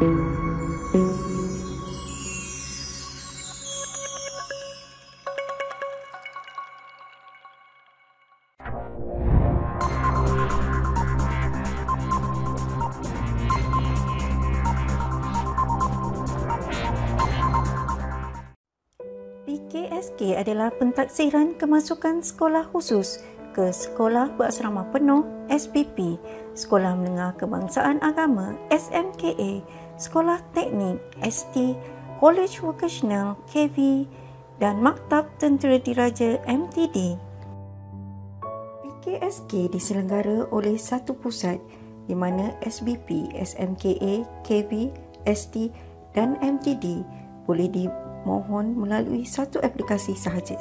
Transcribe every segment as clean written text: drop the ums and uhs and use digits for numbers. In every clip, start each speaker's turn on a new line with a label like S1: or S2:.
S1: PKSK adalah pentaksiran kemasukan sekolah khusus ke Sekolah Berasrama Penuh SPP, Sekolah Menengah Kebangsaan Agama SMKA, Sekolah Teknik ST, College Vocational KV dan Maktab Tentera Diraja MTD. PKSK diselenggara oleh satu pusat di mana SBP, SMKA, KV, ST dan MTD boleh dimohon melalui satu aplikasi sahaja.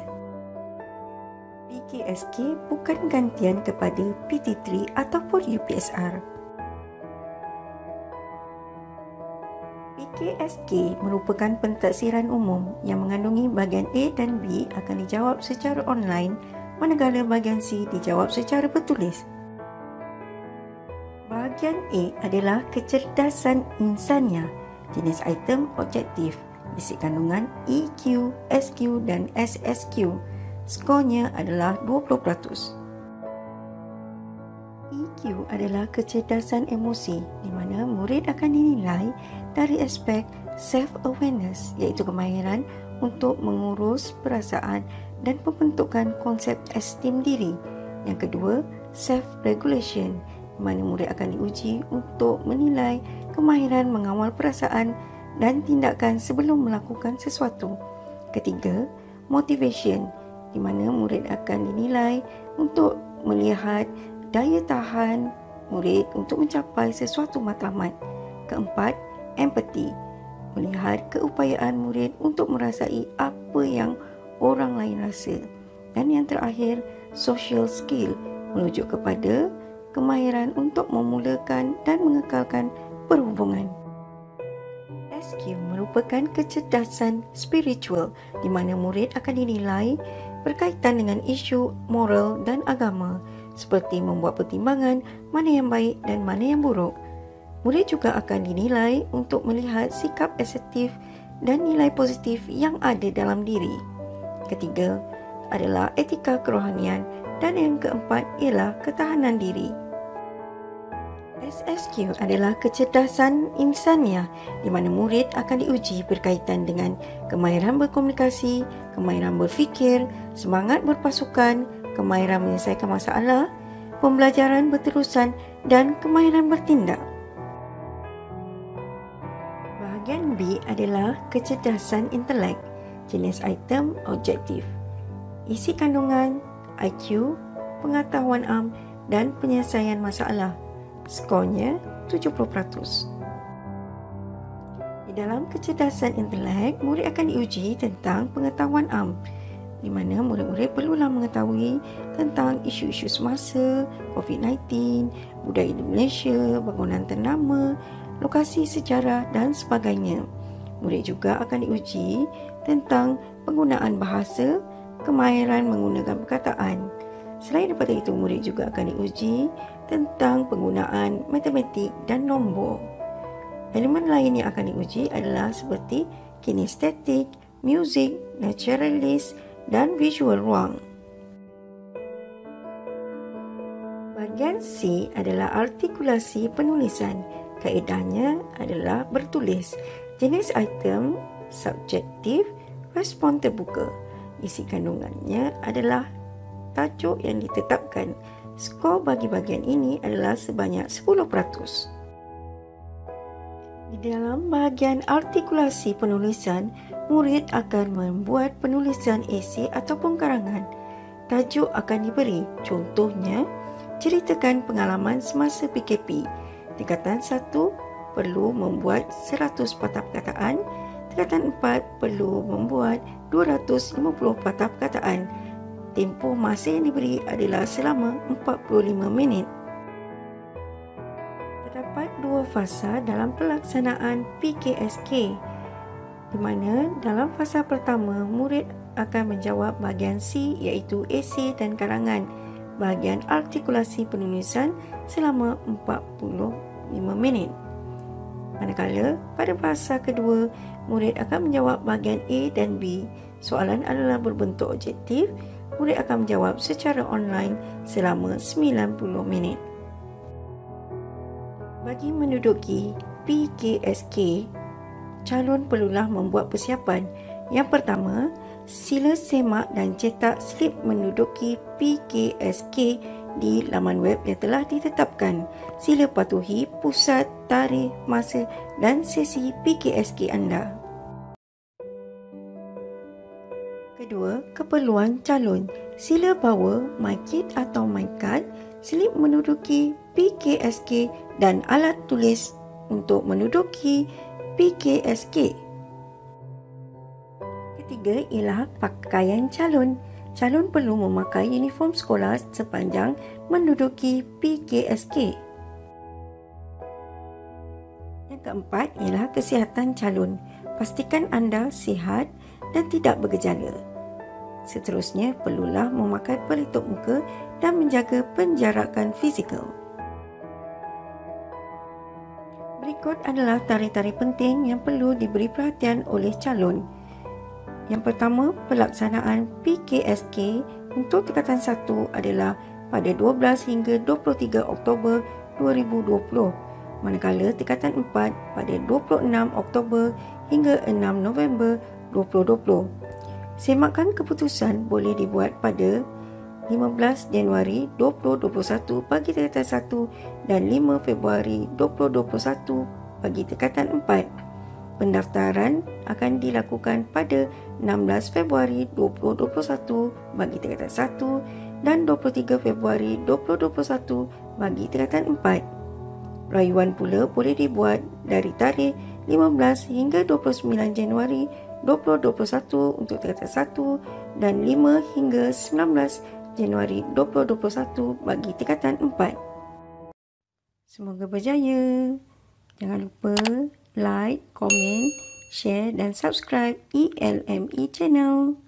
S1: PKSK bukan gantian kepada PT3 ataupun UPSR. PKSK merupakan pentaksiran umum yang mengandungi bahagian A dan B akan dijawab secara online, manakala bahagian C dijawab secara bertulis. Bahagian A adalah kecerdasan insania, jenis item objektif, isi kandungan EQ, SQ dan SSQ. Skornya adalah 20%. EQ adalah kecerdasan emosi di mana murid akan dinilai dari aspek self-awareness, iaitu kemahiran untuk mengurus perasaan dan pembentukan konsep esteem diri. Yang kedua, self-regulation, di mana murid akan diuji untuk menilai kemahiran mengawal perasaan dan tindakan sebelum melakukan sesuatu. Ketiga, motivation, di mana murid akan dinilai untuk melihat daya tahan murid untuk mencapai sesuatu matlamat. Keempat, empathy, melihat keupayaan murid untuk merasai apa yang orang lain rasa. Dan yang terakhir, social skill, merujuk kepada kemahiran untuk memulakan dan mengekalkan perhubungan. SQ merupakan kecerdasan spiritual di mana murid akan dinilai berkaitan dengan isu moral dan agama, seperti membuat pertimbangan mana yang baik dan mana yang buruk. Murid juga akan dinilai untuk melihat sikap asertif dan nilai positif yang ada dalam diri. Ketiga adalah etika kerohanian dan yang keempat ialah ketahanan diri. SSQ adalah kecerdasan insania di mana murid akan diuji berkaitan dengan kemahiran berkomunikasi, kemahiran berfikir, semangat berpasukan, kemahiran menyelesaikan masalah, pembelajaran berterusan dan kemahiran bertindak. Bahagian B adalah kecerdasan intelek, jenis item objektif, isi kandungan, IQ, pengetahuan am dan penyelesaian masalah. Skornya 70%. Di dalam kecerdasan intelek, murid akan diuji tentang pengetahuan am, di mana murid-murid perlulah mengetahui tentang isu-isu semasa, COVID-19, budaya di Malaysia, bangunan ternama, lokasi sejarah dan sebagainya. Murid juga akan diuji tentang penggunaan bahasa, kemahiran menggunakan perkataan. Selain daripada itu, murid juga akan diuji tentang penggunaan matematik dan nombor. Elemen lain yang akan diuji adalah seperti kinestetik, muzik, naturalist dan visual ruang. Bahagian C adalah artikulasi penulisan. Kaedahnya adalah bertulis. Jenis item subjektif, respon terbuka. Isi kandungannya adalah tajuk yang ditetapkan. Skor bagi bahagian ini adalah sebanyak 10%. Di dalam bahagian artikulasi penulisan, murid akan membuat penulisan esei ataupun karangan. Tajuk akan diberi, contohnya, ceritakan pengalaman semasa PKP. Tingkatan 1 perlu membuat 100 patah perkataan, tingkatan 4 perlu membuat 250 patah perkataan. Tempoh masa yang diberi adalah selama 45 minit. Terdapat dua fasa dalam pelaksanaan PKSK, di mana dalam fasa pertama, murid akan menjawab bahagian C iaitu esei dan karangan, bahagian artikulasi penulisan selama 45 minit. Manakala pada bahasa kedua, murid akan menjawab bahagian A dan B. Soalan adalah berbentuk objektif. Murid akan menjawab secara online selama 90 minit. Bagi menduduki PKSK, calon perlulah membuat persiapan. Yang pertama, sila semak dan cetak slip menduduki PKSK di laman web yang telah ditetapkan. Sila patuhi pusat, tarikh, masa dan sesi PKSK anda. Kedua, keperluan calon. Sila bawa MyKit atau MyCard, slip menduduki PKSK dan alat tulis untuk menduduki PKSK. Ketiga ialah pakaian calon. Calon perlu memakai uniform sekolah sepanjang menduduki PKSK. Yang keempat ialah kesihatan calon. Pastikan anda sihat dan tidak bergejala. Seterusnya, perlulah memakai pelitup muka dan menjaga penjarakan fizikal. Berikut adalah tarikh-tarikh penting yang perlu diberi perhatian oleh calon. Yang pertama, pelaksanaan PKSK untuk tingkatan 1 adalah pada 12 hingga 23 Oktober 2020, manakala tingkatan 4 pada 26 Oktober hingga 6 November 2020. Semakan keputusan boleh dibuat pada 15 Januari 2021 bagi tingkatan 1 dan 5 Februari 2021 bagi tingkatan 4. Pendaftaran akan dilakukan pada 16 Februari 2021 bagi tingkatan 1 dan 23 Februari 2021 bagi tingkatan 4. Rayuan pula boleh dibuat dari tarikh 15 hingga 29 Januari 2021 untuk tingkatan 1 dan 5 hingga 19 Januari 2021 bagi tingkatan 4. Semoga berjaya. Jangan lupa like, komen, share dan subscribe ELME channel.